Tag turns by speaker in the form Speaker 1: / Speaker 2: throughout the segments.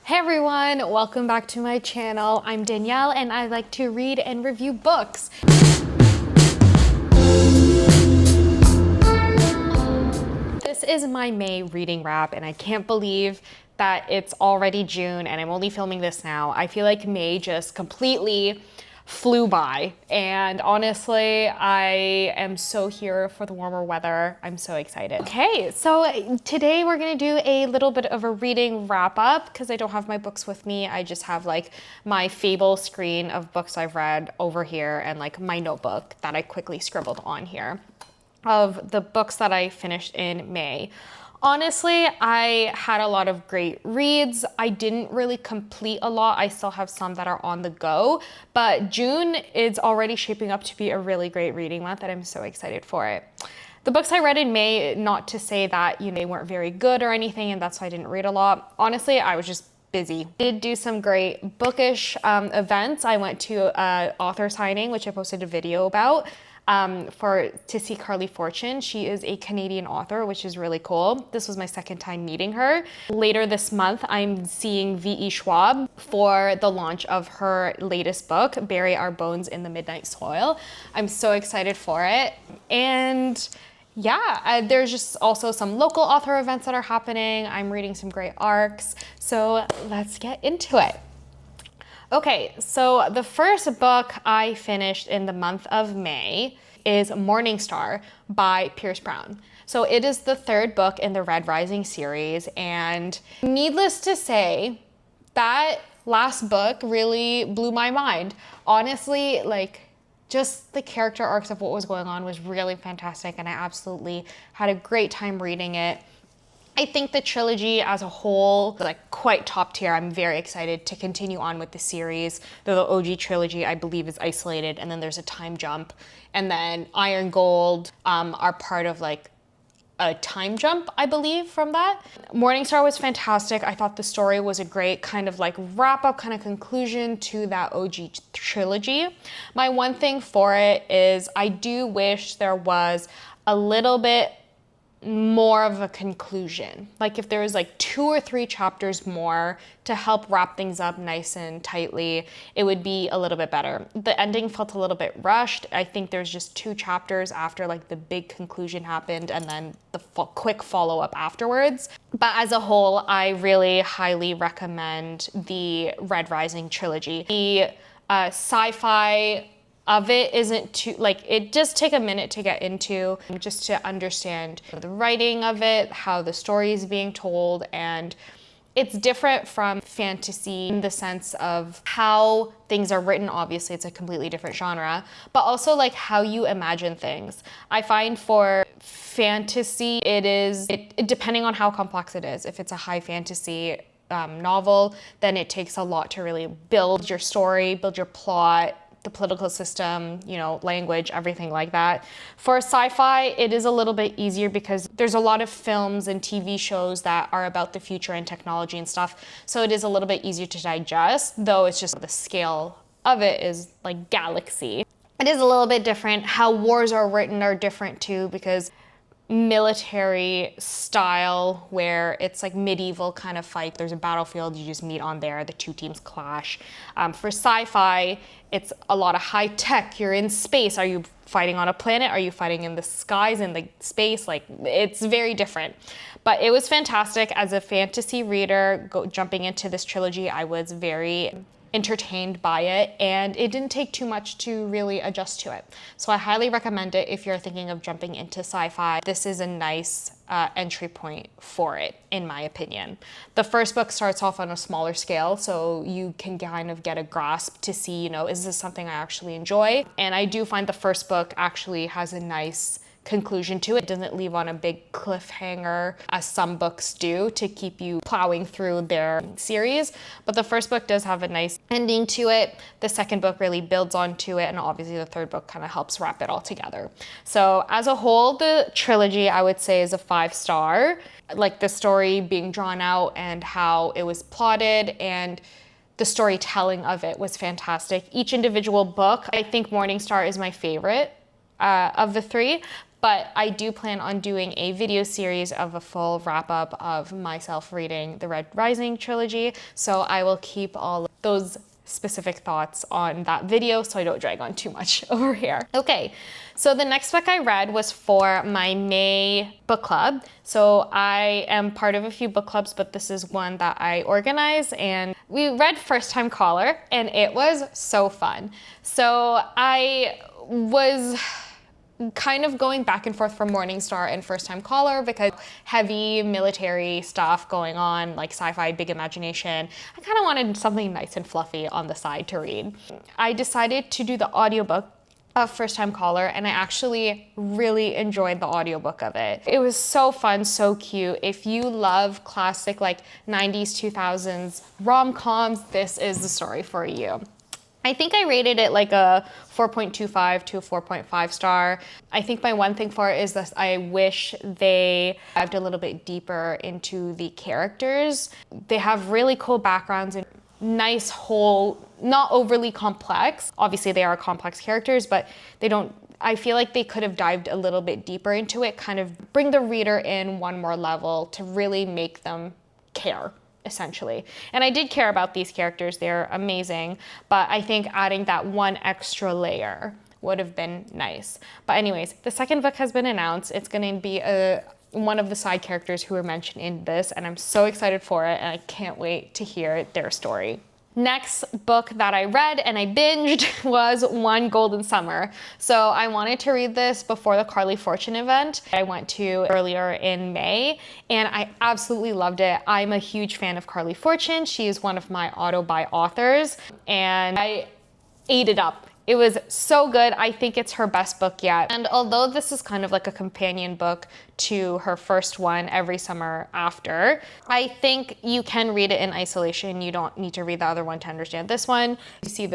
Speaker 1: Hey everyone, welcome back to my channel. I'm Danielle and I like to read and review books. This is my May reading wrap and I can't believe that it's already June and I'm only filming this now. I feel like May just completely flew by, and honestly I am so here for the warmer weather. I'm so excited. Okay, so today we're gonna do a little bit of a reading wrap up because I don't have my books with me. I just have like my Fable screen of books I've read over here and like my notebook that I quickly scribbled on here of the books that I finished in May. Honestly, I had a lot of great reads. I didn't really complete a lot. I still have some that are on the go, but June is already shaping up to be a really great reading month and I'm so excited for it. The books I read in May, not to say that, they weren't very good or anything and that's why I didn't read a lot. Honestly, I was just busy. Did do some great bookish events. I went to an author signing, which I posted a video about. To see Carly Fortune. She is a Canadian author, which is really cool. This was my second time meeting her. Later this month, I'm seeing V.E. Schwab for the launch of her latest book, Bury Our Bones in the Midnight Soil. I'm so excited for it. And yeah, there's just also some local author events that are happening. I'm reading some great arcs. So let's get into it. Okay, so the first book I finished in the month of May is Morning Star by Pierce Brown. So it is the third book in the Red Rising series, and needless to say, that last book really blew my mind. Honestly, just the character arcs of what was going on was really fantastic, and I absolutely had a great time reading it. I think the trilogy as a whole, quite top tier. I'm very excited to continue on with the series. The OG trilogy, I believe, is isolated, and then there's a time jump. And then Iron Gold are part of a time jump, I believe, from that. Morningstar was fantastic. I thought the story was a great kind of wrap up, kind of conclusion to that OG trilogy. My one thing for it is I do wish there was a little bit more of a conclusion. If there was 2 or 3 chapters more to help wrap things up nice and tightly, it would be a little bit better. The ending felt a little bit rushed. I think there's just 2 chapters after the big conclusion happened and then the quick follow-up afterwards. But as a whole, I really highly recommend the Red Rising trilogy. The sci-fi of it isn't too, it just take a minute to get into, just to understand the writing of it, how the story is being told, and it's different from fantasy in the sense of how things are written. Obviously, it's a completely different genre, but also how you imagine things. I find for fantasy, it depending on how complex it is. If it's a high fantasy novel, then it takes a lot to really build your story, build your plot, the political system, language, everything like that. For sci-fi, it is a little bit easier because there's a lot of films and TV shows that are about the future and technology and stuff. So it is a little bit easier to digest, though it's just the scale of it is galaxy. It is a little bit different. How wars are written are different too, because military style where it's medieval kind of fight. There's a battlefield, you just meet on there, the 2 teams clash. For sci-fi, it's a lot of high tech. You're in space. Are you fighting on a planet? Are you fighting in the skies, in the space? It's very different. But it was fantastic. As a fantasy reader, jumping into this trilogy, I was very entertained by it, and it didn't take too much to really adjust to it. So I highly recommend it if you're thinking of jumping into sci-fi. This is a nice entry point for it, in my opinion. The first book starts off on a smaller scale, so you can kind of get a grasp to see, is this something I actually enjoy? And I do find the first book actually has a nice conclusion to it. It doesn't leave on a big cliffhanger as some books do to keep you plowing through their series. But the first book does have a nice ending to it. The second book really builds onto it, and obviously the third book kind of helps wrap it all together. So as a whole, the trilogy I would say is a 5-star. The story being drawn out and how it was plotted and the storytelling of it was fantastic. Each individual book, I think Morningstar is my favorite of the 3. but I do plan on doing a video series of a full wrap up of myself reading the Red Rising trilogy. So I will keep all of those specific thoughts on that video so I don't drag on too much over here. Okay, so the next book I read was for my May book club. So I am part of a few book clubs, but this is one that I organize, and we read First Time Caller, and it was so fun. So I was kind of going back and forth from Morningstar and First Time Caller because heavy military stuff going on, like sci-fi, big imagination. I kind of wanted something nice and fluffy on the side to read. I decided to do the audiobook of First Time Caller, and I actually really enjoyed the audiobook of it. It was so fun, so cute. If you love classic like 90s, 2000s rom-coms, this is the story for you. I think I rated it like a 4.25 to a 4.5 star. I think my one thing for it is that I wish they dived a little bit deeper into the characters. They have really cool backgrounds and nice whole, not overly complex. Obviously they are complex characters, but I feel like they could have dived a little bit deeper into it, kind of bring the reader in one more level to really make them care, essentially. And I did care about these characters, they're amazing, but I think adding that one extra layer would have been nice. But anyways, the second book has been announced. It's gonna be one of the side characters who are mentioned in this, and I'm so excited for it, and I can't wait to hear their story. Next book that I read and I binged was One Golden Summer. So I wanted to read this before the Carly Fortune event I went to earlier in May, and I absolutely loved it. I'm a huge fan of Carly Fortune. She is one of my auto-buy authors, and I ate it up. It was so good. I think it's her best book yet. And although this is kind of like a companion book to her first one, Every Summer After, I think you can read it in isolation. You don't need to read the other one to understand this one. You see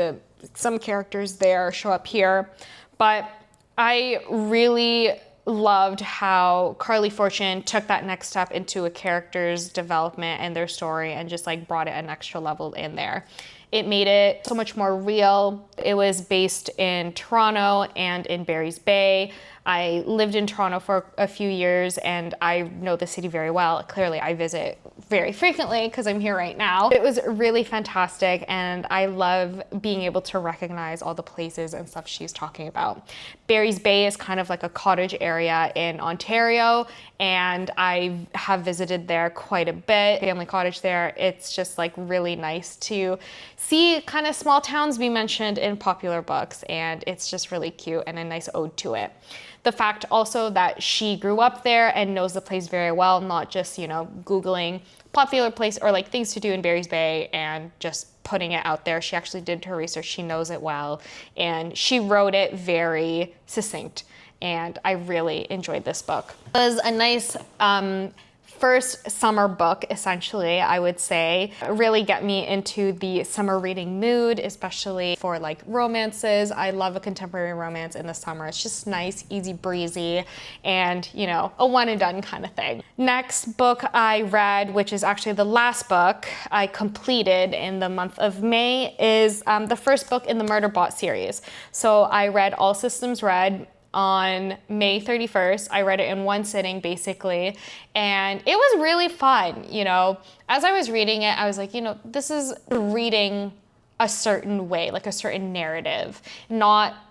Speaker 1: some characters there show up here, but I really loved how Carly Fortune took that next step into a character's development and their story and just like brought it an extra level in there. It made it so much more real. It was based in Toronto and in Barry's Bay. I lived in Toronto for a few years and I know the city very well. Clearly, I visit very frequently because I'm here right now. It was really fantastic, and I love being able to recognize all the places and stuff she's talking about. Barry's Bay is kind of like a cottage area in Ontario, and I have visited there quite a bit. Family cottage there. It's just like really nice to see kind of small towns be mentioned in popular books, and it's just really cute and a nice ode to it. The fact also that she grew up there and knows the place very well, not just, Googling popular place or like things to do in Barry's Bay and just putting it out there. She actually did her research. She knows it well, and she wrote it very succinct, and I really enjoyed this book. It was a nice first summer book, essentially, I would say. Really get me into the summer reading mood, especially for like romances. I love a contemporary romance in the summer. It's just nice, easy breezy, and a one and done kind of thing. Next book I read, which is actually the last book I completed in the month of May, is the first book in the Murderbot series. So I read All Systems Red on May 31st. I read it in one sitting, basically, and it was really fun. As I was reading it, I was like, this is reading a certain way, like a certain narrative.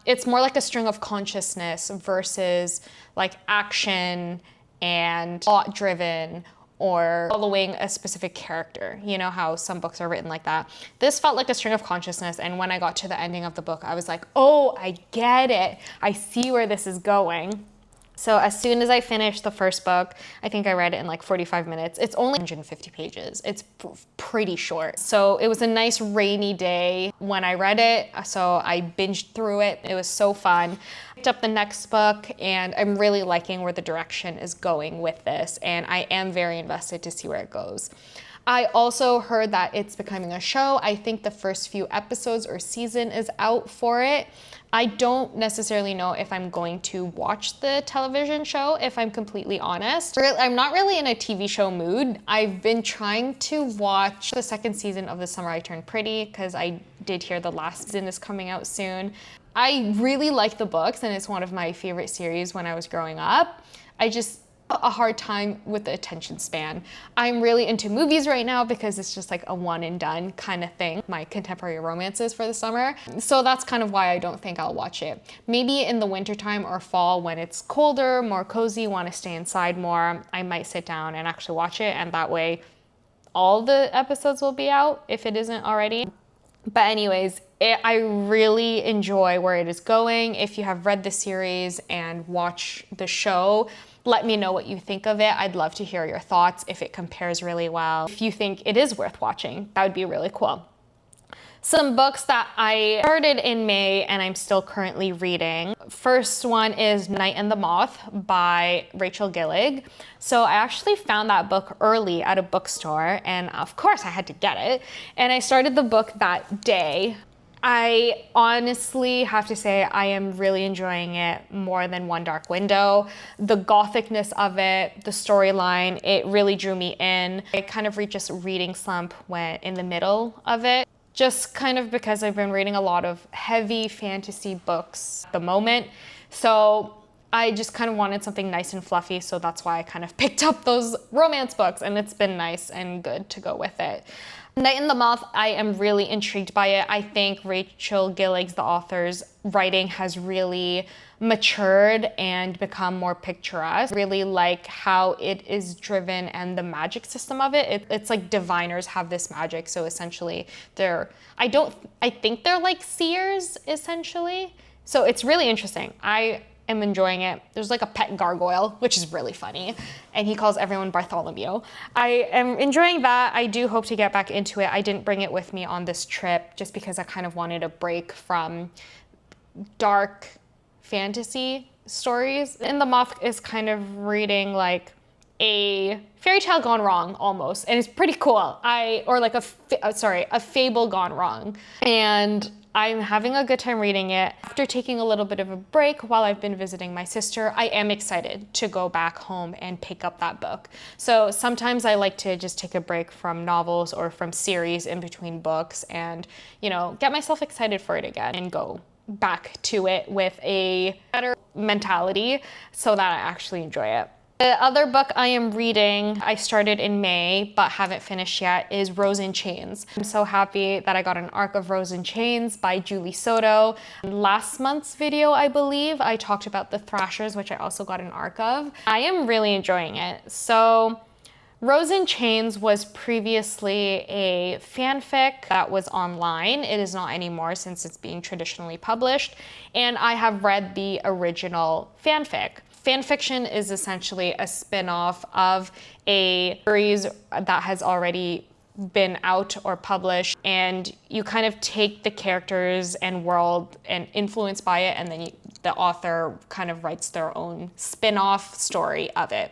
Speaker 1: It's more like a string of consciousness versus like action and plot driven or following a specific character. You know how some books are written like that. This felt like a string of consciousness, and when I got to the ending of the book, I was like, oh, I get it. I see where this is going. So as soon as I finished the first book, I think I read it in like 45 minutes. It's only 150 pages. It's pretty short. So it was a nice rainy day when I read it. So I binged through it. It was so fun. I picked up the next book, and I'm really liking where the direction is going with this. And I am very invested to see where it goes. I also heard that it's becoming a show. I think the first few episodes or season is out for it. I don't necessarily know if I'm going to watch the television show, if I'm completely honest. I'm not really in a TV show mood. I've been trying to watch the second season of The Summer I Turned Pretty because I did hear the last season is coming out soon. I really like the books, and it's one of my favorite series when I was growing up. I just a hard time with the attention span. I'm really into movies right now because it's just like a one and done kind of thing. My contemporary romances for the summer. So that's kind of why I don't think I'll watch it. Maybe in the wintertime or fall when it's colder, more cozy, want to stay inside more, I might sit down and actually watch it, and that way all the episodes will be out if it isn't already. But anyways, I really enjoy where it is going. If you have read the series and watch the show, let me know what you think of it. I'd love to hear your thoughts if it compares really well. If you think it is worth watching, that would be really cool. Some books that I started in May and I'm still currently reading. First one is Night and the Moth by Rachel Gillig. So I actually found that book early at a bookstore, and of course I had to get it. And I started the book that day. I honestly have to say I am really enjoying it more than One Dark Window. The gothicness of it, the storyline, it really drew me in. I kind of reached a reading slump when in the middle of it, just kind of because I've been reading a lot of heavy fantasy books at the moment. So I just kind of wanted something nice and fluffy, so that's why I kind of picked up those romance books, and it's been nice and good to go with it. Night and the Moth, I am really intrigued by it. I think Rachel Gillig's, the author's, writing has really matured and become more picturesque. Really like how it is driven and the magic system of it. It's like diviners have this magic, so essentially I think they're like seers, essentially. So it's really interesting. I am enjoying it. There's like a pet gargoyle, which is really funny, and he calls everyone Bartholomew. I am enjoying that. I do hope to get back into it. I didn't bring it with me on this trip just because I kind of wanted a break from dark fantasy stories. And the Moth is kind of reading like a fairy tale gone wrong almost, and it's pretty cool. Or like a fable gone wrong. And I'm having a good time reading it. After taking a little bit of a break while I've been visiting my sister, I am excited to go back home and pick up that book. So sometimes I like to just take a break from novels or from series in between books and, get myself excited for it again and go back to it with a better mentality so that I actually enjoy it. The other book I am reading, I started in May but haven't finished yet, is Rose in Chains. I'm so happy that I got an arc of Rose in Chains by Julie Soto. In last month's video, I believe, I talked about the Thrashers, which I also got an arc of. I am really enjoying it. So Rose in Chains was previously a fanfic that was online. It is not anymore since it's being traditionally published. And I have read the original fanfic. Fanfiction is essentially a spin-off of a series that has already been out or published, and you kind of take the characters and world and influenced by it, and then the author kind of writes their own spin-off story of it.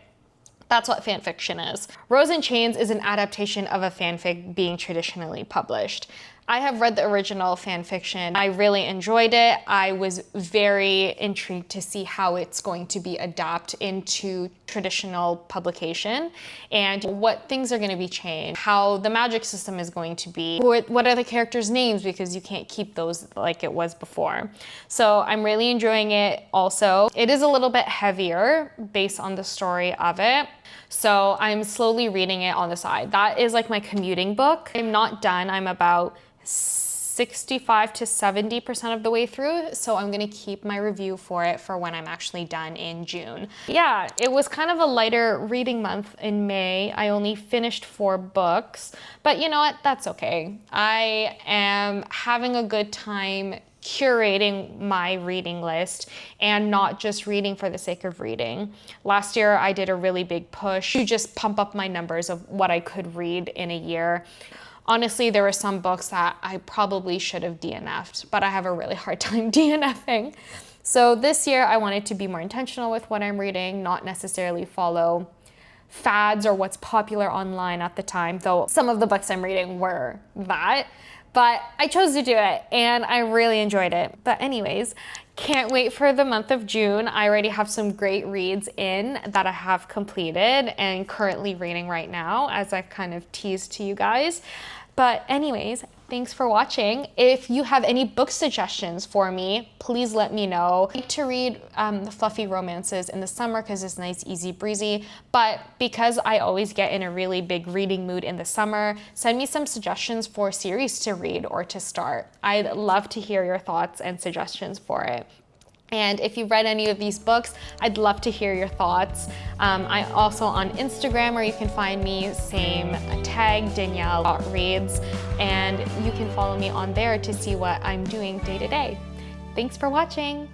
Speaker 1: That's what fanfiction is. Rose in Chains is an adaptation of a fanfic being traditionally published. I have read the original fanfiction. I really enjoyed it. I was very intrigued to see how it's going to be adapted into traditional publication and what things are going to be changed, how the magic system is going to be, what are the characters' names, because you can't keep those like it was before. So I'm really enjoying it also. It is a little bit heavier based on the story of it. So I'm slowly reading it on the side. That is like my commuting book. I'm not done. I'm about 65 to 70% of the way through, so I'm gonna keep my review for it for when I'm actually done in June. Yeah, it was kind of a lighter reading month in May. I only finished 4 books, but you know what, that's okay. I am having a good time curating my reading list and not just reading for the sake of reading. Last year, I did a really big push to just pump up my numbers of what I could read in a year. Honestly, there were some books that I probably should have DNF'd, but I have a really hard time DNFing. So this year I wanted to be more intentional with what I'm reading, not necessarily follow fads or what's popular online at the time, though some of the books I'm reading were that. But I chose to do it and I really enjoyed it. But anyways, can't wait for the month of June. I already have some great reads in that I have completed and currently reading right now, as I've kind of teased to you guys. But anyways, Thanks for watching. If you have any book suggestions for me, please let me know. I like to read fluffy romances in the summer because it's nice, easy breezy, but because I always get in a really big reading mood in the summer, send me some suggestions for series to read or to start. I'd love to hear your thoughts and suggestions for it. And if you've read any of these books, I'd love to hear your thoughts. I'm also on Instagram, where you can find me, same tag, Danielle.reads, and you can follow me on there to see what I'm doing day to day. Thanks for watching.